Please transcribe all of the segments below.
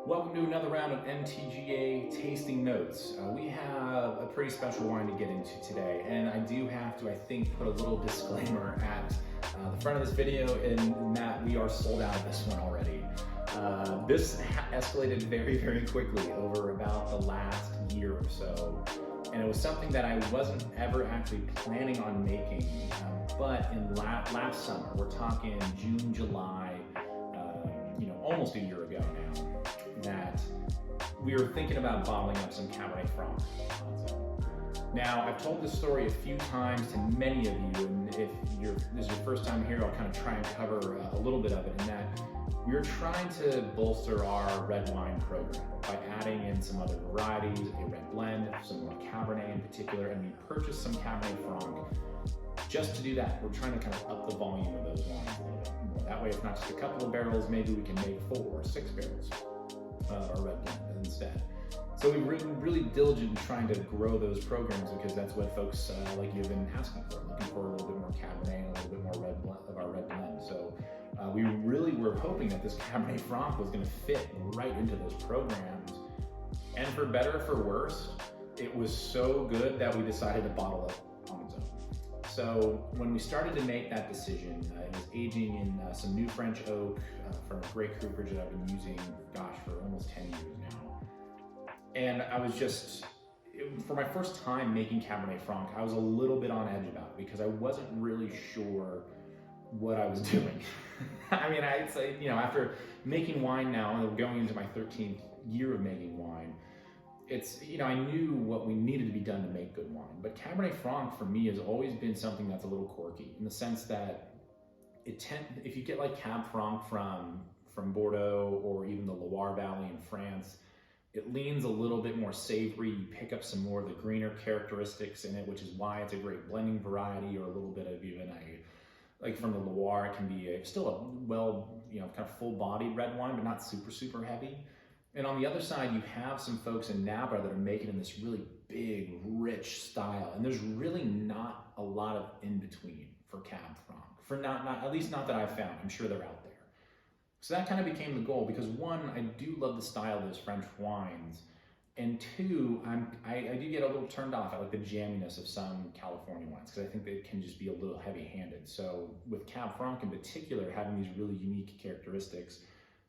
Welcome to another round of MTGA tasting notes. We have a pretty special wine to get into today, and I do have to, I think, put a little disclaimer at the front of this video in that we are sold out of this one already. This escalated very, very quickly over about the last year or so, and it was something that I wasn't ever actually planning on making, but in last summer, we're talking June, July, almost a year ago now, that we were thinking about bottling up some Cabernet Franc. Now, I've told this story a few times to many of you, and if this is your first time here, I'll kind of try and cover a little bit of it, in that we were trying to bolster our red wine program by adding in some other varieties, a red blend, some more Cabernet in particular, and we purchased some Cabernet Franc. Just to do that, we're trying to kind of up the volume of those wines a little bit more. That way, it's not just a couple of barrels, maybe we can make 4 or 6 barrels of our red blend instead. So we've been really diligent in trying to grow those programs because that's what folks like you have been asking for, looking for a little bit more Cabernet and a little bit more red blend of our red blend. So we really were hoping that this Cabernet Franc was going to fit right into those programs. And for better or for worse, it was so good that we decided to bottle it on its own. So when we started to make that decision, it was aging in some new French oak from a great cooperage that I've been using, for almost 10 years now. And I was for my first time making Cabernet Franc, I was a little bit on edge about it because I wasn't really sure what I was doing. I mean, I'd say, after making wine now, and going into my 13th year of making wine, I knew what we needed to be done to make good wine, but Cabernet Franc for me has always been something that's a little quirky in the sense that if you get like Cab Franc from Bordeaux or even the Loire Valley in France, it leans a little bit more savory. You pick up some more of the greener characteristics in it, which is why it's a great blending variety, or a little bit of even like from the Loire, it can be still a kind of full-bodied red wine, but not super, super heavy. And on the other side, you have some folks in Napa that are making in this really big, rich style. And there's really not a lot of in-between for Cab Franc. At least not that I've found. I'm sure they're out there. So that kind of became the goal because one, I do love the style of those French wines. And two, I do get a little turned off. I like the jamminess of some California wines because I think they can just be a little heavy-handed. So with Cab Franc in particular, having these really unique characteristics,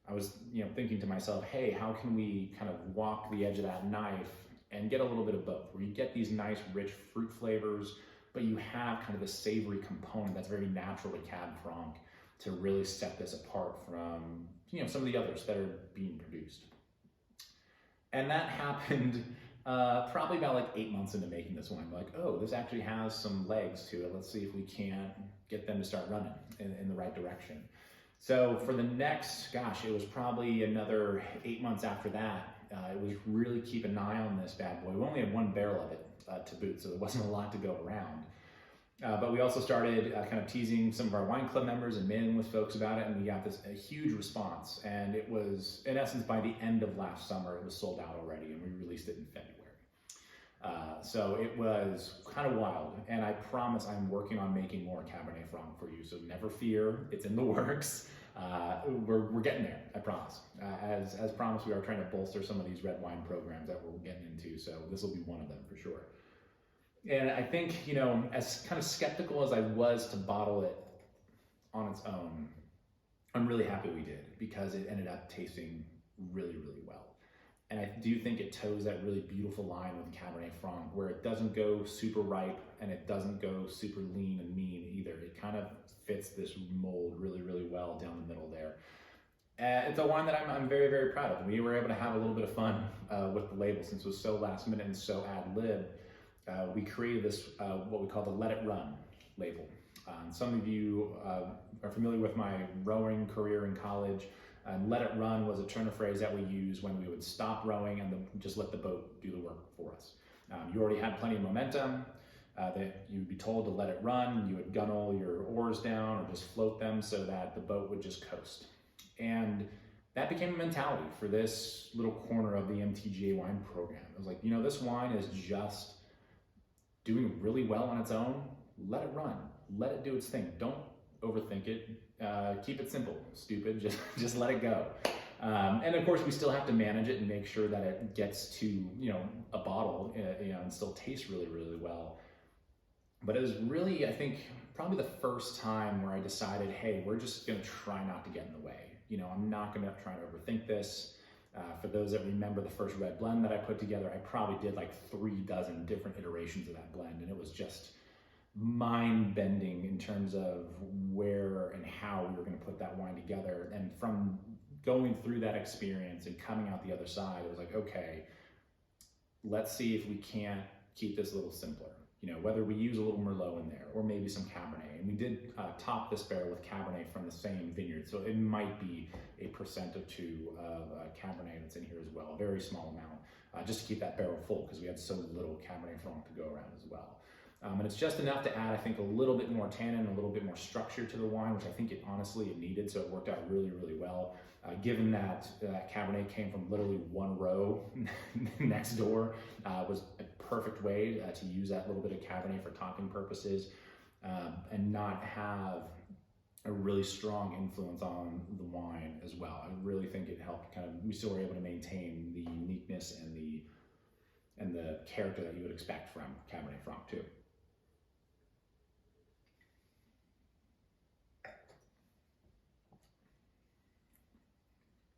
I was thinking to myself, hey, how can we kind of walk the edge of that knife and get a little bit of both, where you get these nice rich fruit flavors, but you have kind of a savory component that's very natural to Cab Franc to really set this apart from some of the others that are being produced. And that happened probably about like 8 months into making this wine. Like, oh, this actually has some legs to it. Let's see if we can't get them to start running in the right direction. So for the next, it was probably another 8 months after that, it was really keep an eye on this bad boy. We only had 1 barrel of it to boot, so there wasn't a lot to go around. But we also started kind of teasing some of our wine club members and mailing with folks about it, and we got a huge response. And it was, in essence, by the end of last summer, it was sold out already, and we released it in February. So it was kind of wild, and I promise I'm working on making more Cabernet Franc for you, so never fear, it's in the works. We're getting there, I promise. As promised, we are trying to bolster some of these red wine programs that we're getting into, so this will be one of them for sure. And I think, as kind of skeptical as I was to bottle it on its own, I'm really happy we did because it ended up tasting really, really well. And I do think it toes that really beautiful line with Cabernet Franc where it doesn't go super ripe and it doesn't go super lean and mean either. It kind of fits this mold really, really well down the middle there. It's a wine that I'm very, very proud of. We were able to have a little bit of fun with the label since it was so last minute and so ad-lib. We created this, what we call the Let It Run label. Some of you are familiar with my rowing career in college. Let it run was a turn of phrase that we used when we would stop rowing and just let the boat do the work for us. You already had plenty of momentum, that you'd be told to let it run. You would gunnel your oars down or just float them so that the boat would just coast. And that became a mentality for this little corner of the MTGA wine program. It was like, this wine is just doing really well on its own. Let it run. Let it do its thing. Don't overthink it. Keep it simple, stupid. Just let it go. And of course, we still have to manage it and make sure that it gets to, a bottle, and still tastes really, really well. But it was really, I think, probably the first time where I decided, hey, we're just gonna try not to get in the way. I'm not gonna try to overthink this. For those that remember the first red blend that I put together, I probably did like 3 dozen different iterations of that blend, and it was just mind-bending in terms of where and how we were gonna put that wine together. And from going through that experience and coming out the other side, it was like, okay, let's see if we can't keep this a little simpler. Whether we use a little Merlot in there or maybe some Cabernet. And we did top this barrel with Cabernet from the same vineyard. So it might be a % or 2 of Cabernet that's in here as well, a very small amount, just to keep that barrel full because we had so little Cabernet Franc to go around as well. And it's just enough to add, I think, a little bit more tannin, a little bit more structure to the wine, which I think it needed. So it worked out really, really well. Given that Cabernet came from literally 1 row next door, was a perfect way to use that little bit of Cabernet for topping purposes, and not have a really strong influence on the wine as well. I really think it helped we still were able to maintain the uniqueness and the character that you would expect from Cabernet Franc too.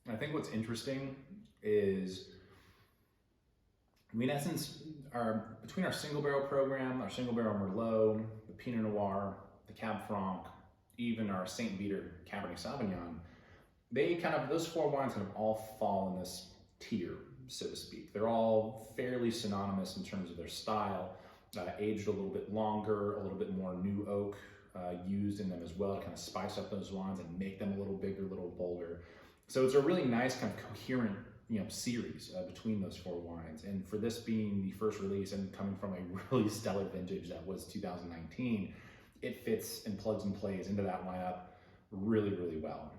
I think what's interesting is, in essence, between our single barrel program, our single barrel Merlot, the Pinot Noir, the Cab Franc, even our Saint Viateur Cabernet Sauvignon, those 4 wines all fall in this tier, so to speak. They're all fairly synonymous in terms of their style, aged a little bit longer, a little bit more new oak used in them as well to spice up those wines and make them a little bigger, a little bolder. So it's a really nice coherent series between those 4 wines. And for this being the first release and coming from a really stellar vintage that was 2019, it fits and plugs and plays into that lineup really, really well.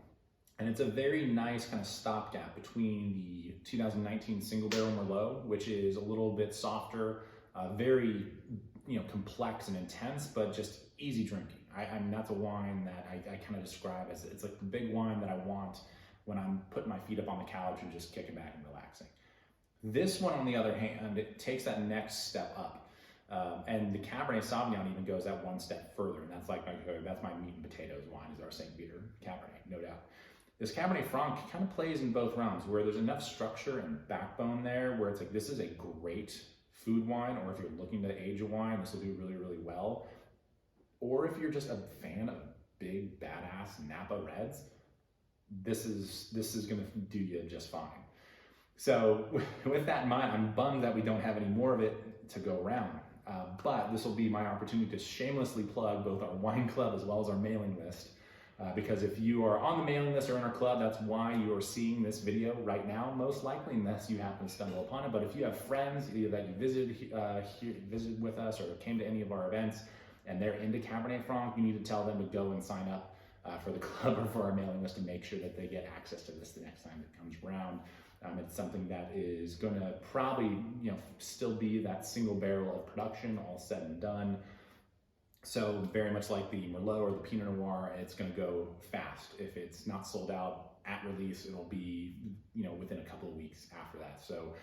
And it's a very nice stopgap between the 2019 single barrel Merlot, which is a little bit softer, very complex and intense, but just easy drinking. I mean, that's a wine that I describe as, it's like the big wine that I want when I'm putting my feet up on the couch and just kicking back and relaxing. This one, on the other hand, it takes that next step up. And the Cabernet Sauvignon even goes that 1 step further. And that's that's my meat and potatoes wine, is our Saint Viateur Cabernet, no doubt. This Cabernet Franc plays in both realms, where there's enough structure and backbone there where it's like, this is a great food wine, or if you're looking to age a wine, this will do really, really well. Or if you're just a fan of big, badass Napa Reds, this is gonna do you just fine. So with that in mind, I'm bummed that we don't have any more of it to go around. But this will be my opportunity to shamelessly plug both our wine club as well as our mailing list. Because if you are on the mailing list or in our club, that's why you are seeing this video right now, most likely, unless you happen to stumble upon it. But if you have friends either that you visited with us or came to any of our events and they're into Cabernet Franc, you need to tell them to go and sign up for the club or for our mailing list to make sure that they get access to this the next time it comes around. It's something that is going to probably, still be that single barrel of production, all said and done. So very much like the Merlot or the Pinot Noir, it's going to go fast. If it's not sold out at release, it'll be, within a couple of weeks after that. So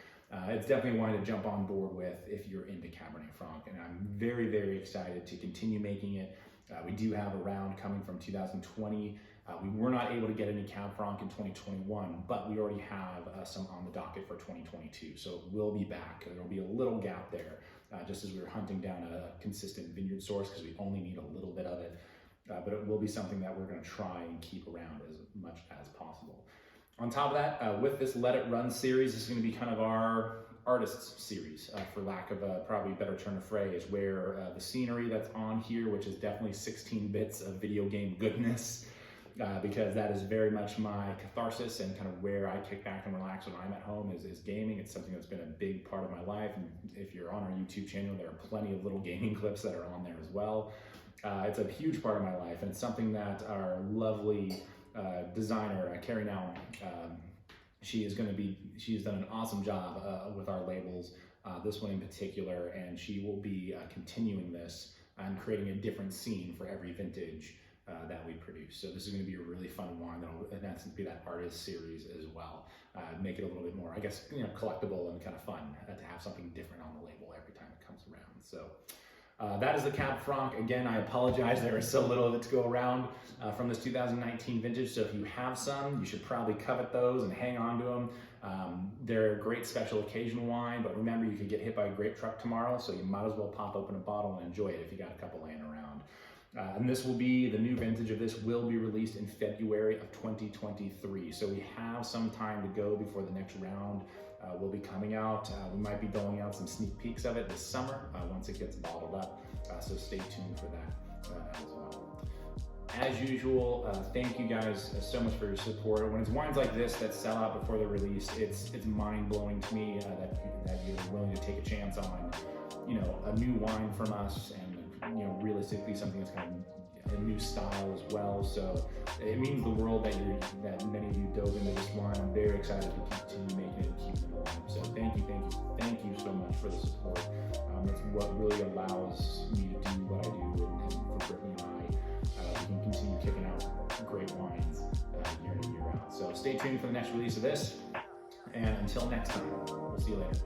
it's definitely one to jump on board with if you're into Cabernet Franc. And I'm very, very excited to continue making it. We do have a round coming from 2020. We were not able to get any Cab Franc in 2021, but we already have some on the docket for 2022. So we'll be back. There'll be a little gap there, just as we were hunting down a consistent vineyard source, because we only need a little bit of it. But it will be something that we're going to try and keep around as much as possible. On top of that, with this Let It Run series, this is going to be our artists series, for lack of a probably better turn of phrase, where the scenery that's on here, which is definitely 16 bits of video game goodness, because that is very much my catharsis and where I kick back and relax when I'm at home is gaming. It's something that's been a big part of my life, and if you're on our YouTube channel, there are plenty of little gaming clips that are on there as well. It's a huge part of my life, and it's something that our lovely designer, Carrie Now, she's done an awesome job with our labels, this one in particular, and she will be continuing this and creating a different scene for every vintage that we produce. So this is going to be a really fun wine that will, in essence be that artist series as well. Make it a little bit more, I guess, collectible and kind of fun to have something different on the label every time it comes around. So that is the Cab Franc. Again, I apologize, there is so little of it to go around from this 2019 vintage, so if you have some, you should probably covet those and hang on to them. They're a great special occasion wine, but remember, you could get hit by a grape truck tomorrow, so you might as well pop open a bottle and enjoy it if you got a couple laying around. And this will be, the new vintage of this will be released in February of 2023. So we have some time to go before the next round will be coming out. We might be doling out some sneak peeks of it this summer once it gets bottled up. So stay tuned for that as well. As usual, thank you guys so much for your support. When it's wines like this that sell out before they're released, it's mind-blowing to me that you're willing to take a chance on, a new wine from us, and realistically something that's kind of a new style as well. So it means the world that many of you dove into this wine. I'm very excited to continue making it and keeping it alive. So thank you so much for the support. It's what really allows me to do what I do, and for Brittany and I, we can continue kicking out great wines year in and year out. So stay tuned for the next release of this, and until next time, we'll see you later.